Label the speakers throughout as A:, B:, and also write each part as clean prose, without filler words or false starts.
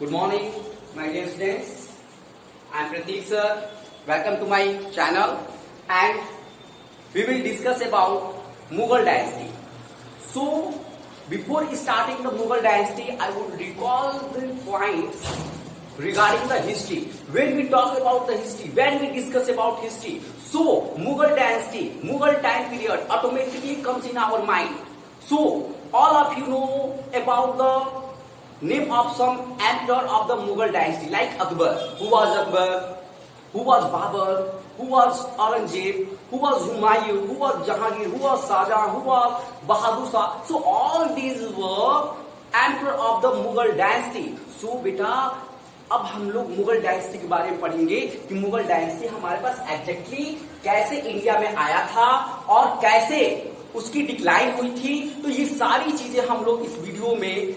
A: Good morning, my dear students. I am Prateek sir. Welcome to my channel, and we will discuss about Mughal dynasty. So, before starting the Mughal dynasty, I would recall the points regarding the history. When we talk about the history, when we discuss about history, so Mughal dynasty, Mughal time period automatically comes in our mind. So, all of you know about the name of some emperor of the Mughal dynasty, like Akbar. Who was Akbar? Who was Babur? Who was Aurangzeb? Who was Humayun? Who was Jahangir? Who was Shahjahan? Who was Bahadur Shah? So all these were emperor of the Mughal dynasty. So बेटा अब हम लोग Mughal dynasty के बारे में पढ़ेंगे कि Mughal dynasty हमारे पास एग्जैक्टली कैसे इंडिया में आया था और कैसे उसकी डिक्लाइन हुई थी। तो ये सारी चीजें हम लोग इस वीडियो में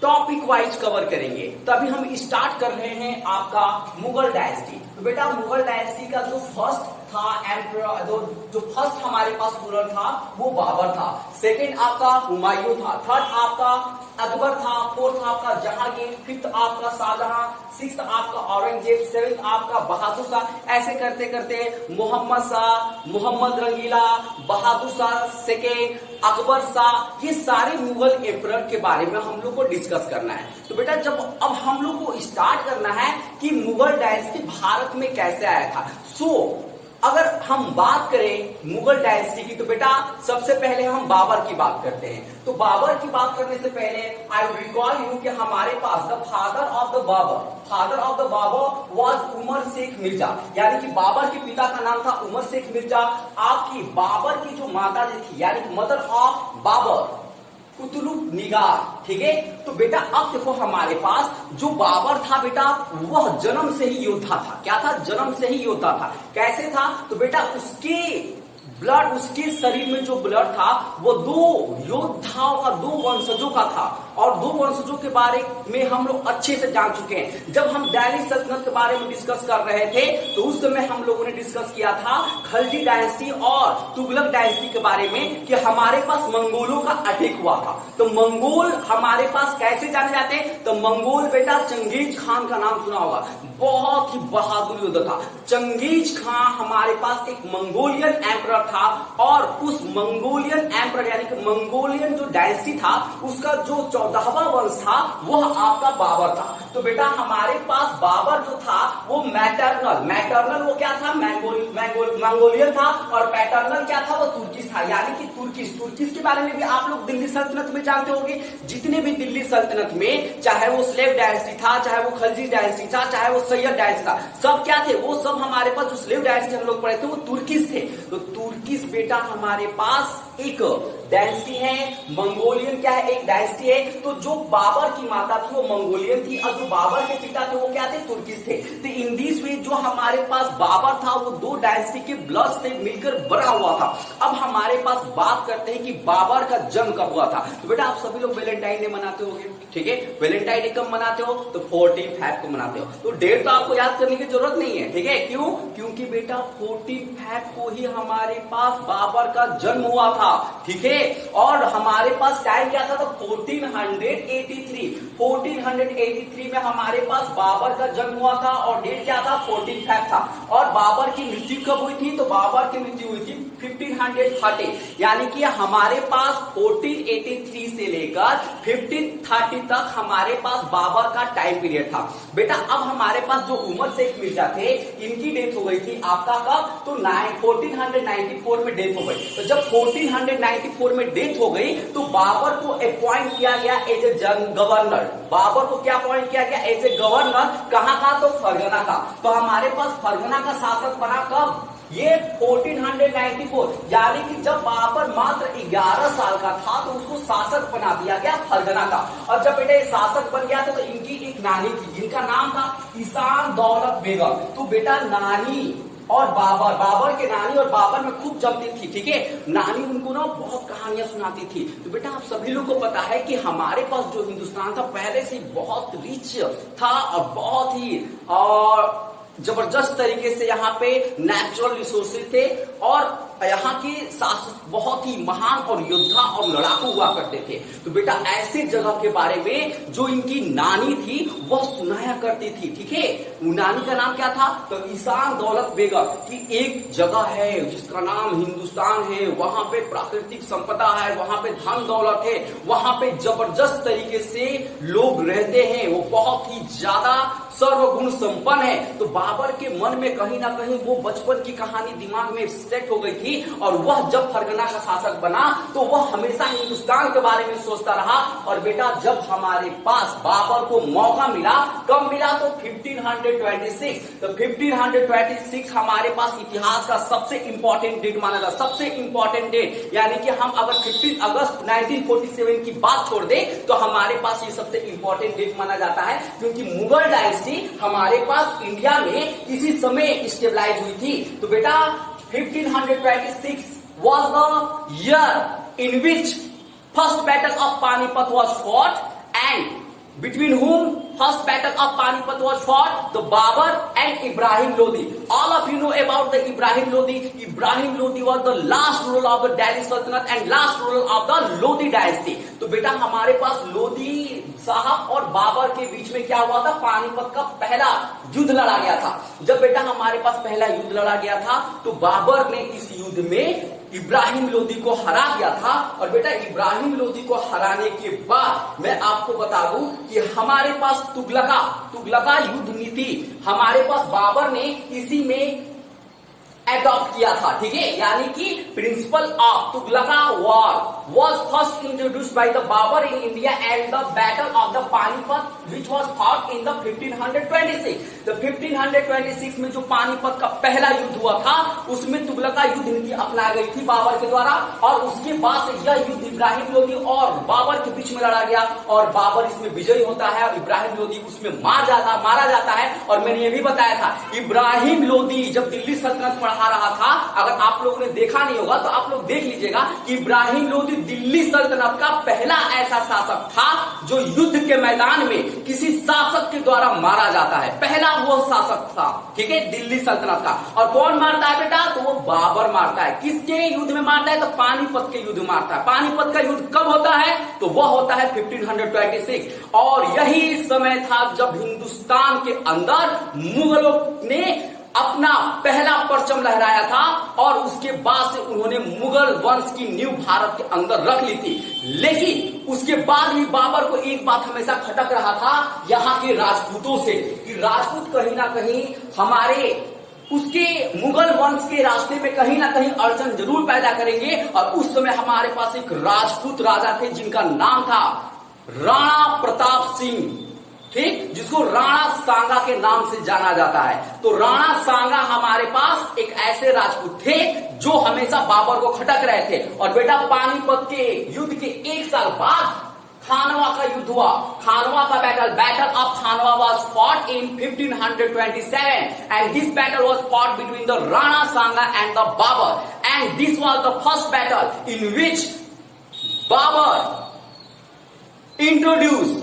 A: टॉपिक वाइज कवर करेंगे। तो अभी हम स्टार्ट कर रहे हैं आपका मुगल डायनेस्टी। तो बेटा मुगल डायनेस्टी का जो फर्स्ट था एम्परर, जो फर्स्ट हमारे पास रूलर था वो बाबर था, सेकंड आपका हुमायूं था, थर्ड आपका अकबर था, फोर्थ आपका जहांगीर, फिफ्थ आपका शाहजहां, सिक्स्थ आपका औरंगजेब, सेवेंथ आपका बहादुर शाह। ऐसे करते करते मोहम्मद शाह, मोहम्मद रंगीला, बहादुर शाह सेकेंड, अकबर शाह, ये सारे मुगल एम्परर के बारे में हम लोग को डिस्कस करना है। तो बेटा जब अब हम लोग को स्टार्ट करना है कि मुगल डायनेस्टी भारत में कैसे आया था। सो अगर हम बात करें मुगल डायनेस्टी की तो बेटा सबसे पहले हम बाबर की बात करते हैं। तो बाबर की बात करने से पहले आई रिकॉल यू कि हमारे पास the father of the Babur was Umar Sheikh Mirza, यानी कि बाबर के पिता का नाम था उमर शेख मिर्जा। आपकी बाबर की जो माता जी थी यानी कि मदर ऑफ बाबर कुतुब निगार, ठीक है। तो बेटा अब देखो हमारे पास जो बाबर था बेटा वह जन्म से ही योद्धा था। क्या था? जन्म से ही योद्धा था। कैसे था? तो बेटा उसके ब्लड, उसके शरीर में जो ब्लड था वो दो योद्धाओं का, दो वंशजों का था। और दो वंशजों के बारे में हम लोग अच्छे से जान चुके हैं। जब हम दिल्ली सल्तनत के बारे में डिस्कस कर रहे थे तो उस समय हम लोगों ने डिस्कस किया था खलजी डायनेस्टी और तुगलक डायनेस्टी के बारे में कि हमारे पास मंगोलों का अटैक हुआ था। तो मंगोल हमारे पास कैसे जाने जाते हैं? तो मंगोल बेटा चंगेज खान का नाम सुना होगा, बहुत ही बहादुर योद्धा था। चंगेज खान हमारे पास एक मंगोलियन एम्परर था और उस मंगोलियन एम्परर यानी कि मंगोलियन जो डायनेस्टी था उसका जो 14वां वंश था वह आपका बाबर था। तो बेटा हमारे पास बाबर जो था वो मैटरनल वो क्या था? मंगोलियन था। और पैटर्नल क्या था? वो तुर्किश था, यानी कि तुर्किश के बारे में भी आप लोग दिल्ली सल्तनत में जानते होंगे। जितने भी दिल्ली सल्तनत में चाहे वो स्लेव डायनेस्टी था, चाहे वो खलजी डायनेस्टी था, चाहे वो सैयद डायनेस्टी था, सब क्या थे? वो सब हमारे पास जो स्लेव डायनेस्टी हम लोग पढ़े थे वो तुर्किश थे। तो तुर्किश बेटा हमारे पास एक डायनेस्टी है। मंगोलियन क्या है? एक डायनेस्टी है। तो जो बाबर की माता थी वो मंगोलियन थी और जो बाबर के पिता थे वो क्या थे? तुर्किश थे। तो इन दिस वे जो हमारे पास बाबर था वो दो डायनेस्टी के ब्लड से मिलकर बना हुआ था। अब हमारे पास बात करते हैं कि बाबर का जन्म कब हुआ था। तो बेटा आप सभी लोग वैलेंटाइन डे मनाते होंगे, ठीक है। वैलेंटाइन डे कब मनाते हो? तो 14 को मनाते हो। तो डेट तो आपको याद करने की जरूरत नहीं है, ठीक है। क्यों? क्योंकि बेटा 14 को ही हमारे पास बाबर का जन्म हुआ था, ठीक है। और हमारे पास टाइम क्या था? तो 1483 में हमारे पास बाबर का जन्म हुआ था और डेट क्या था? 14 था। और बाबर की मृत्यु कब हुई थी? तो बाबर की मृत्यु हुई थी 1530, यानी कि हमारे पास 1483 से लेकर 1530 तक हमारे पास बाबर का टाइम पीरियड था। बेटा अब हमारे पास जो उमर शेख मिर्जा थे इनकी डेथ हो गई थी आपका कब? तो 1494 में डेथ हो गई। तो जब 1494 में डेथ हो गई तो बाबर को अपॉइंट किया गया एज ए गवर्नर। बाबर को क्या अपॉइंट किया गया? As a governor. कहां का? तो फरगना का। तो हमारे पास फरगना का शासक बना कब? ये 1494, यानी कि जब बाबर मात्र 11 साल का था तो उसको शासक बना दिया गया फरगना का। और जब बेटा शासक बन गया तो इनकी एक नानी थी जिनका नाम था ईशान दौलत बेगम। तो बेटा नानी और बाबर के नानी और बाबर में खूब जमती थी, ठीक है। नानी उनको ना बहुत कहानियां सुनाती थी। तो बेटा आप सभी लोग को पता है कि हमारे पास जो हिंदुस्तान था पहले से बहुत रिच था और बहुत ही और जबरदस्त तरीके से यहाँ पे नेचुरल रिसोर्सेज थे और यहाँ के शासक बहुत ही महान और योद्धा और लड़ाकू हुआ करते थे। तो बेटा ऐसे जगह के बारे में जो इनकी नानी थी वह सुनाया करती थी। ठीक है, नानी का नाम क्या था? तो ईशान दौलत बेगम की एक जगह है जिसका नाम हिंदुस्तान है, वहां पे प्राकृतिक संपदा है, वहां पे धन दौलत है, वहां पे जबरदस्त तरीके से लोग रहते हैं, वो बहुत ही ज्यादा सर्वगुण संपन्न है। तो बाबर के मन में कहीं ना कहीं वो बचपन की कहानी दिमाग में सेट हो गई थी और वह जब फरगना का शासक बना तो वह हमेशा हिंदुस्तान के बारे में सोचता रहा। और बेटा जब हमारे पास बाबर को मौका मिला, कब मिला? तो 1526। तो 1526 हमारे पास इतिहास का सबसे इंपॉर्टेंट डेट माना जाता, सबसे इंपॉर्टेंट डेट। यानी कि हम अगर 15 अगस्त 1947 की बात छोड़ दे तो हमारे पास ये सबसे इंपॉर्टेंट डेट माना जाता है, क्योंकि मुगल डायनेस्टी हमारे पास इंडिया में इसी समय स्टेबलाइज हुई थी। तो बेटा 1526 was the year in which first battle of Panipat was fought, and between whom first battle of Panipat was fought? The Babur and Ibrahim Lodi. All of you know about the Ibrahim Lodi. Ibrahim Lodi was the last ruler of the Delhi Sultanate and last ruler of the Lodi dynasty. तो बेटा हमारे पास लोदी साहब और बाबर के बीच में क्या हुआ था? पानीपत का पहला युद्ध लड़ा गया था। जब बेटा हमारे पास पहला युद्ध लड़ा गया था तो बाबर ने इस युद्ध में इब्राहिम लोदी को हरा दिया था। और बेटा इब्राहिम लोदी को हराने के बाद मैं आपको बता दूं कि हमारे पास तुगलका युद्ध नीति हमारे पास बाबर ने इसी में एडॉप्ट किया था। ठीक है, यानी कि principle of Tulughma war was first introduced by the Babur in India and the Battle of the Panipat which was fought in the 1526. तो 1526 में जो पानीपत का पहला युद्ध हुआ था उसमें तुगलका युद्ध नीति अपनाई गई थी बाबर के द्वारा, और उसके बाद से यह युद्ध इब्राहिम लोदी और बाबर के बीच में लड़ा गया और बाबर इसमें विजयी होता है और इब्राहिम लोदी उसमें मारा जाता है। और मैंने ये भी बताया था इब्राहिम लोदी जब दिल्ली सल्तनत पढ़ा रहा था, अगर आप लोगों ने देखा नहीं होगा तो आप लोग देख लीजिएगा कि इब्राहिम लोदी दिल्ली सल्तनत का पहला ऐसा शासक था जो युद्ध के मैदान में किसी शासक के द्वारा मारा जाता है, पहला वो शासक था। ठीक है, दिल्ली सल्तनत का। और कौन मारता है बेटा? तो वो बाबर मारता है। किसके युद्ध में मारता है? तो पानीपत के युद्ध में मारता है। पानीपत का युद्ध कब होता है? तो वह होता है 1526। और यही समय था जब हिंदुस्तान के अंदर मुगलों ने अपना पहला परचम लहराया था और उसके बाद से उन्होंने मुगल वंश की नींव भारत के अंदर रख ली थी। लेकिन उसके बाद भी बाबर को एक बात हमेशा खटक रहा था यहाँ के राजपूतों से कि राजपूत कहीं ना कहीं हमारे उसके मुगल वंश के रास्ते में कहीं ना कहीं अड़चन जरूर पैदा करेंगे। और उस समय हमारे पास एक राजपूत राजा थे जिनका नाम था राणा प्रताप सिंह, ठीक, जिसको राणा सांगा के नाम से जाना जाता है। तो राणा सांगा हमारे पास एक ऐसे राजपूत थे जो हमेशा बाबर को खटक रहे थे। और बेटा पानीपत के युद्ध के एक साल बाद खानवा का युद्ध हुआ। खानवा का battle of Khanwa was fought in 1527 and this battle was fought between the Rana Sanga and the Babur and this was the first battle in which Babur introduce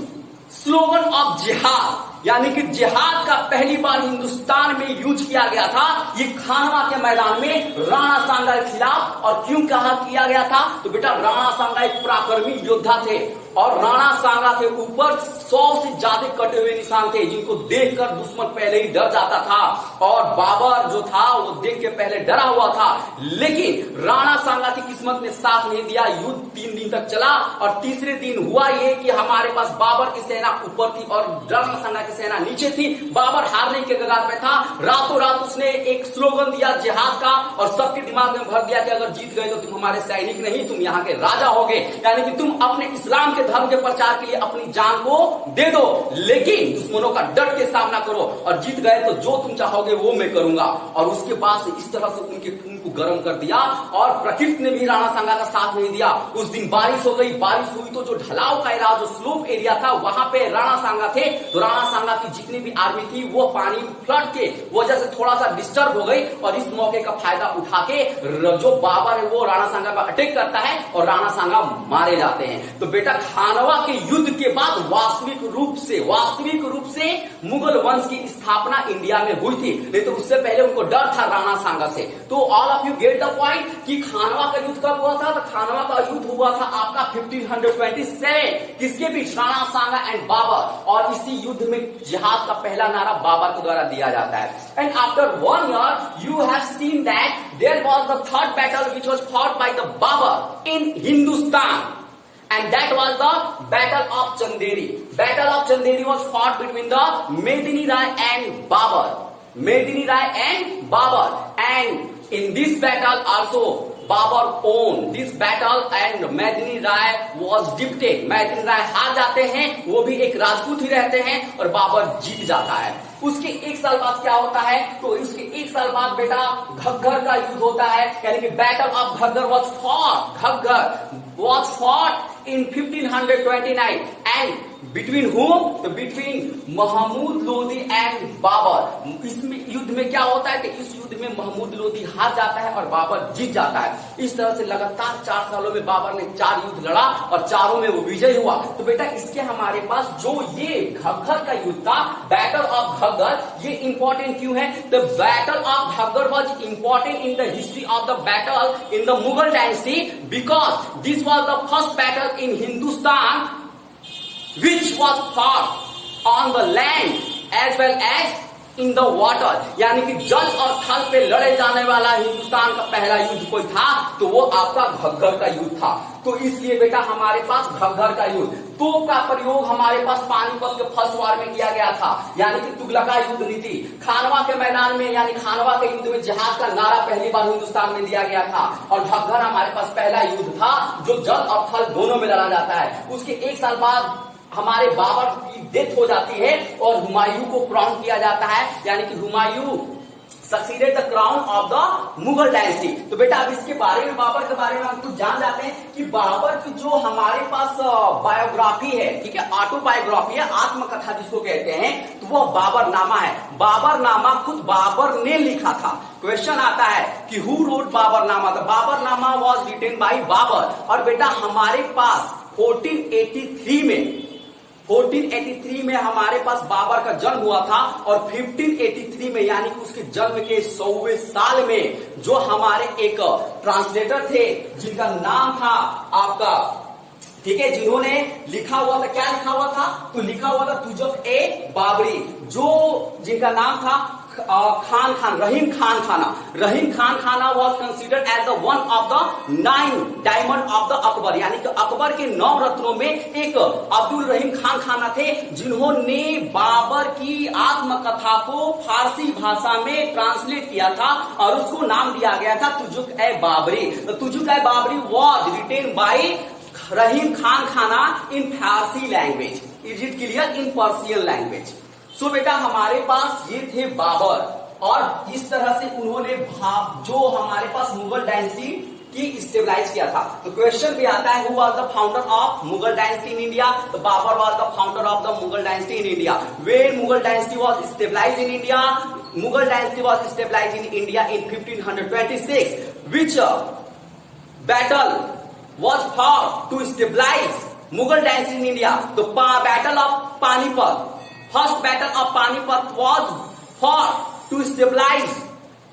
A: slogan of जिहाद, यानी कि जिहाद का पहली बार हिंदुस्तान में यूज किया गया था ये खानवा के मैदान में राणा सांगा के खिलाफ। और क्यों कहा किया गया था? तो बेटा राणा सांगा एक पराक्रमी योद्धा थे और राणा सांगा के ऊपर 100 से ज्यादा कटे हुए निशान थे जिनको देखकर दुश्मन पहले ही डर जाता था। और बाबर जो था वो देख के पहले डरा हुआ था, लेकिन राणा सांगा की किस्मत ने साथ नहीं दिया। युद्ध 3 दिन तक चला और तीसरे दिन हुआ ये कि हमारे पास बाबर की सेना ऊपर थी और राणा सांगा की सेना नीचे थी। बाबर हारने के कगार पे था। रातों रात उसने एक स्लोगन दिया जिहाद का और सबके दिमाग में भर दिया कि अगर जीत गए तो तुम हमारे सैनिक नहीं, तुम यहाँ के राजा होगे, यानी कि तुम अपने इस्लाम के धर्म के प्रचार के लिए अपनी जान को दे दो, लेकिन दुश्मनों का डट के सामना करो और जीत गए तो जो तुम चाहोगे वो मैं करूंगा। और उसके बाद से इस तरह से उनके खून को गर्म कर दिया और प्रकृति ने भी राणा सांगा का साथ नहीं दिया। उस दिन बारिश हो गई, बारिश हुई तो जो ढलाव का एरिया, जो स्लोप एरिया था वहां पे राणा सांगा थे। तो राणा सांगा की जितनी भी आर्मी थी वो पानी फ्लड के वजह से थोड़ा सा डिस्टर्ब हो गई और इस मौके का फायदा उठा के जो बाबर है वो राणा सांगा पर अटैक करता है और राणा सांगा मारे जाते हैं। तो बेटा खानवा के युद्ध के बाद वास्तविक रूप से मुगल वंश की स्थापना इंडिया में हुई थी, नहीं तो उससे पहले उनको डर था राणा सांगा से। तो all of you get the point कि खानवा का युद्ध कब हुआ था? तो खानवा का युद्ध हुआ था आपका 1527 किसके बीच? राणा सांगा एंड बाबर। और इसी युद्ध में जिहाद का पहला नारा बाबर के द्वारा दिया जाता है। And after 1 year you have seen that there was the third battle which was fought by the Babur in Hindustan, and that was the Battle of Chanderi. Battle of Chanderi was fought between the Medini Rai and Babur. Medini Rai and Babur. And in this battle also Babur won this battle and Medini Rai was defeated. Medini Rai हार जाते हैं, वो भी एक राजपूत ही रहते हैं, और बाबर जीत जाता है। उसके 1 साल बाद क्या होता है? तो उसके 1 साल बाद बेटा घग्गर का युद्ध होता है, यानी कि battle of Ghaggar was fought, Ghaggar was fought in 1529 and between whom? तो between महमूद लोदी and बाबर। इसमें युद्ध में क्या होता है कि इस युद्ध में महमूद लोदी हार जाता है और बाबर जीत जाता है। इस तरह से लगातार 4 सालों में बाबर ने 4 युद्ध लड़ा और चारों में वो विजय हुआ। तो बेटा इसके हमारे पास जो ये घग्गर का युद्ध था, बैटल ऑफ घग्गर, ये इंपॉर्टेंट क्यों है? The battle of Ghaggar was important in the history of the battle in the Mughal dynasty because this was the first battle in Hindustan which was fought on the land as well as in the water, यानी कि जल और थल पे लड़े जाने वाला हिंदुस्तान का पहला युद्ध कोई था तो वो आपका घग्गर का युद्ध था। तो इसलिए बेटा हमारे पास घग्गर का युद्ध, तोप का प्रयोग हमारे पास पानीपत के फर्स्ट वार में किया गया था, यानी कि तुगलका युद्ध नीति। खानवा के मैदान में यानी खानवा के युद्ध में जिहाद का नारा पहली बार हिंदुस्तान में दिया गया था, और घग्गर हमारे पास पहला युद्ध था जो जल और थल दोनों में लड़ा जाता है। उसके 1 साल बाद हमारे बाबर की डेथ हो जाती है और हुमायूं को क्राउन किया जाता है, यानी कि Humayun succeeded the crown of the Mughal dynasty. तो बेटा अब इसके बारे में, बाबर के बारे में हम कुछ जान जाते हैं कि बाबर की जो हमारे पास बायोग्राफी है, ठीक है, ऑटोबायोग्राफी है, आत्मकथा जिसको कहते हैं, तो वो बाबरनामा है। बाबरनामा खुद बाबर ने लिखा था। क्वेश्चन आता है कि हु रोट बाबरनामा? तो Baburnama was written by Babur. और बेटा हमारे पास 1483 में हमारे पास बाबर का जन्म हुआ था, और 1583 में यानी कि उसके जन्म के 100वें साल में जो हमारे एक ट्रांसलेटर थे जिनका नाम था आपका, ठीक है, जिन्होंने लिखा हुआ था, क्या लिखा हुआ था? तो लिखा हुआ था तुजुक ए बाबरी, जो जिनका नाम था Rahim Khan Khana was considered as the one of the 9 diamond of the Akbar, यानी कि अकबर के 9 रत्नों में एक अब्दुल रहीम खाना थे, जिन्होंने बाबर की आत्मकथा को फारसी भाषा में ट्रांसलेट किया था और उसको नाम दिया गया था Tuzuk e Babri. Tuzuk e Babri was written by Rahim Khana in Farsi language, is it clear? In Persian language. So बेटा हमारे पास ये थे बाबर, और इस तरह से उन्होंने जो हमारे पास मुगल डायनेस्टी की स्टेबलाइज किया था। तो क्वेश्चन भी आता है, who was the founder of Mughal dynasty in India? तो Babur was the founder of the Mughal dynasty in India. When Mughal dynasty was stabilized in India? Mughal dynasty was stabilized in India in 1526। Which battle was fought to stabilize Mughal dynasty in India? The battle of Panipat, first battle of Panipat was fought to stabilize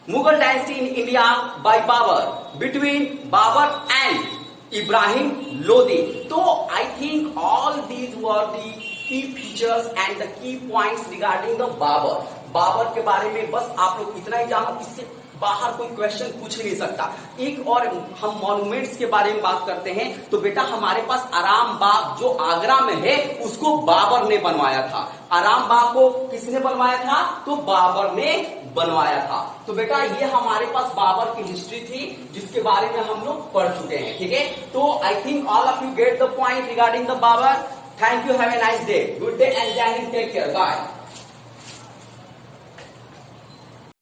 A: Mughal dynasty in India by Babur, between Babur and Ibrahim Lodi. So I think all these were the key features and the key points regarding the Babur. Babur के बारे में बस आप लोग इतना ही जानो, इससे बाहर कोई क्वेश्चन पूछ ही नहीं सकता। एक और हम मॉन्यूमेंट्स के बारे में बात करते हैं, तो बेटा हमारे पास आराम बाग जो आगरा में है उसको बाबर ने बनवाया था। आराम बाग को किसने बनवाया था? तो बाबर ने बनवाया था। तो बेटा ये हमारे पास बाबर की हिस्ट्री थी जिसके बारे में हम लोग पढ़ चुके हैं, ठीक है। तो I think all of you get the point regarding the Babur. Thank you, have a nice day, good day and जय हिंद, टेक केयर, बाय।